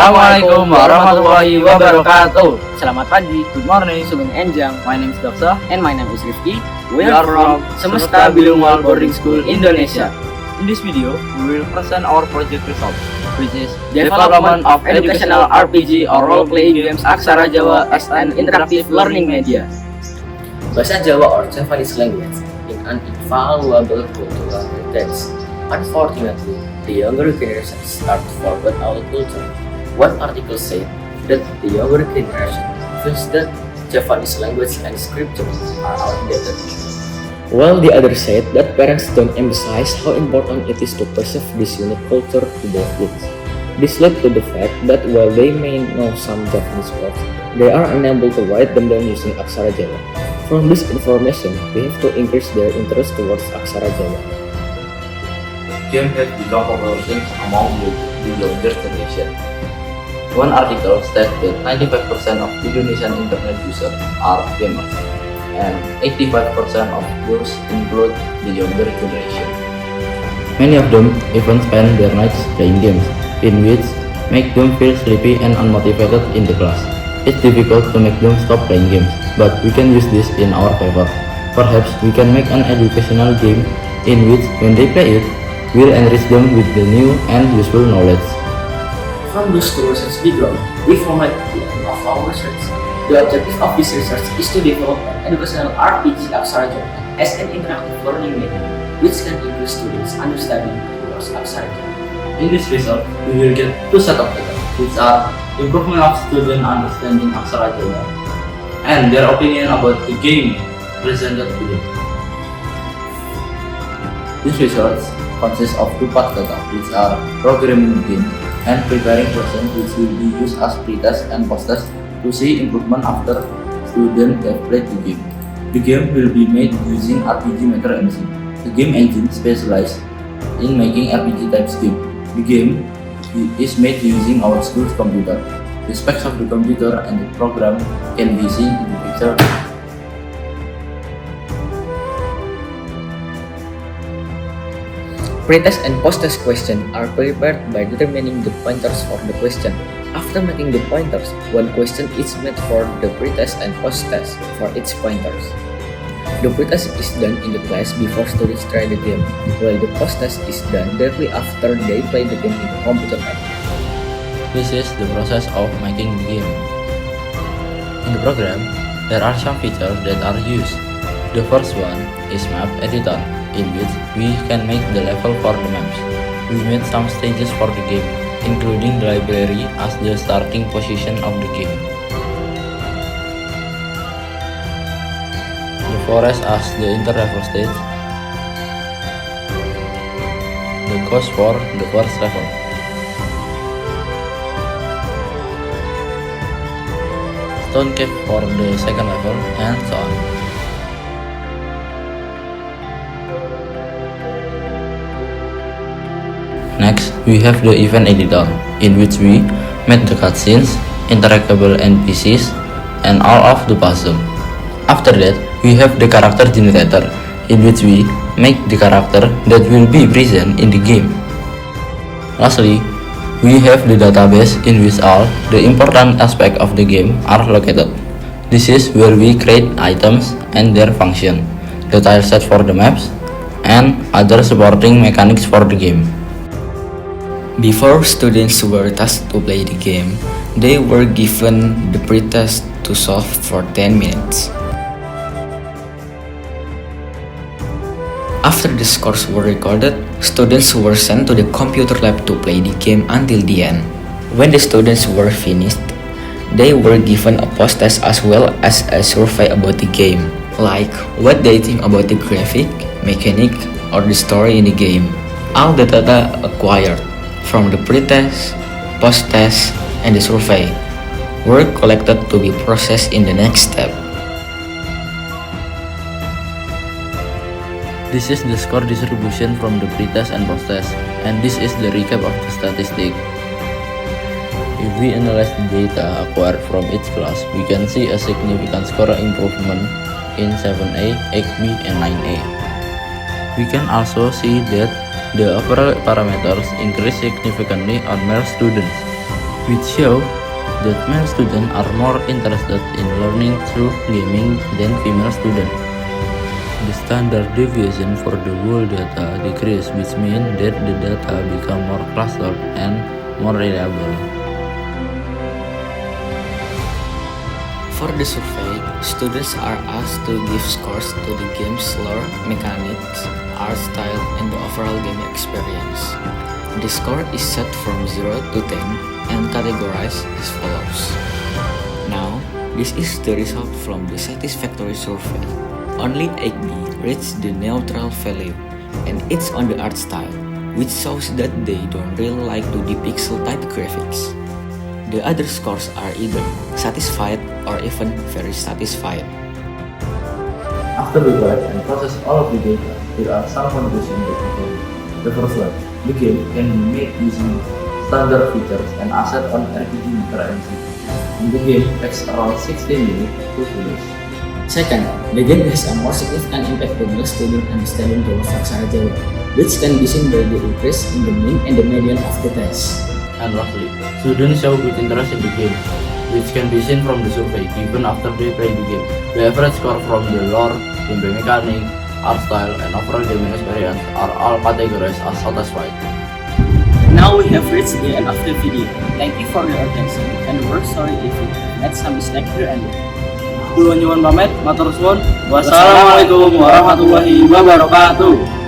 Assalamualaikum warahmatullahi wabarakatuh. Selamat pagi, Good morning. Sugeng Enjang, My name is Doksa. and my name is Rifki. We are from Semesta Bilingual Boarding School Indonesia. In this video, we will present our project results, which is development of educational RPG or role-playing games Aksara Jawa as an interactive learning media. Bahasa Jawa or Javanese language in an invaluable cultural heritage. Unfortunately, the younger generation start to forget our culture. One article said that the younger generation feels that Javanese language and scripture are outdated, while the other said that parents don't emphasize how important it is to preserve this unique culture to their kids. This led to the fact that while they may know some Javanese words, they are unable to write them down using Aksara Jawa. From this information, we have to increase their interest towards Aksara Jawa. Game has become popular since among the younger generation. One article states that 95% of Indonesian internet users are gamers, and 85% of those include the younger generation. Many of them even spend their nights playing games, in which make them feel sleepy and unmotivated in the class. It's difficult to make them stop playing games, but we can use this in our favor. Perhaps we can make an educational game in which, when they play it, will enrich them with the new and useful knowledge. From those two research background, we formulate the aim of our research. The objective of this research is to develop an educational RPG Aksara Jawa as an interactive learning media, which can increase students' understanding towards Aksara Jawa. In this result, we will get two sets of data, which are improvement of student understanding Aksara Jawa and their opinion about the game presented today. This research consists of two parts data, which are programming the game and preparing questions, which will be used as pre-test and post-test to see improvement after students have played the game. The game will be made using RPG Maker engine. The game engine specializes in making RPG types game. The game is made using our school's computer. The specs of the computer and the program can be seen in the picture. Pretest and post-test questions are prepared by determining the pointers for the question. After making the pointers, one question is made for the pretest and post-test for each pointers. The pretest is done in the class before students try the game, while the post-test is done directly after they play the game in the computer app. This is the process of making the game. In the program, there are some features that are used. The first one is map editor, in which we can make the level for the maps. We made some stages for the game, including the library as the starting position of the game, the forest as the inter-level stage, the coast for the first level, stone cave for the second level, and so on. Next, we have the event editor, in which we made the cutscenes, interactable NPCs, and all of the puzzle. After that, we have the character generator, in which we make the character that will be present in the game. Lastly, we have the database in which all the important aspects of the game are located. This is where we create items and their function, the tileset for the maps, and other supporting mechanics for the game. Before students were tasked to play the game, they were given the pretest to solve for 10 minutes. After the scores were recorded, students were sent to the computer lab to play the game until the end. When the students were finished, they were given a post-test as well as a survey about the game, like what they think about the graphic, mechanic, or the story in the game. All the data acquired from the pretest, post-test, and the survey were collected to be processed in the next step. This is the score distribution from the pretest and post-test, and this is the recap of the statistic. If we analyze the data acquired from each class, we can see a significant score improvement in 7A, 8B, and 9A. We can also see that the overall parameters increase significantly on male students. which show that male students are more interested in learning through gaming than female students. The standard deviation for the whole data decrease, which means that the data become more clustered and more reliable. For the survey, students are asked to give scores to the game's lore, mechanics, art style, and the overall game experience. The score is set from 0 to 10 and categorized as follows. Now, this is the result from the satisfactory survey. Only 8B reached the neutral value, and it's on the art style, which shows that they don't really like to the pixel type graphics. The other scores are either satisfied or even very satisfied. After we collect and process all of the data, there are some conclusions that we can. The first one, the game can be made using standard features and assets on RPG Maker MC. And the game takes around 16 minutes to finish. Second, the game has a more significant impact to male student understanding Jawa Aksara Jawa, which can be seen by the increase in the mean and the median of the test. And lastly, students show good interest in the game, which can be seen from the survey even after they play the game. The average score from the lore, gameplay mechanics, art style, and overall gaming experience are all categorized as satisfied. Now we have reached the end of the video. Thank you for your attention, and we're sorry if you had some mistake here and there. Kula nyuwun pamit, matur suwun. Wassalamualaikum warahmatullahi wabarakatuh.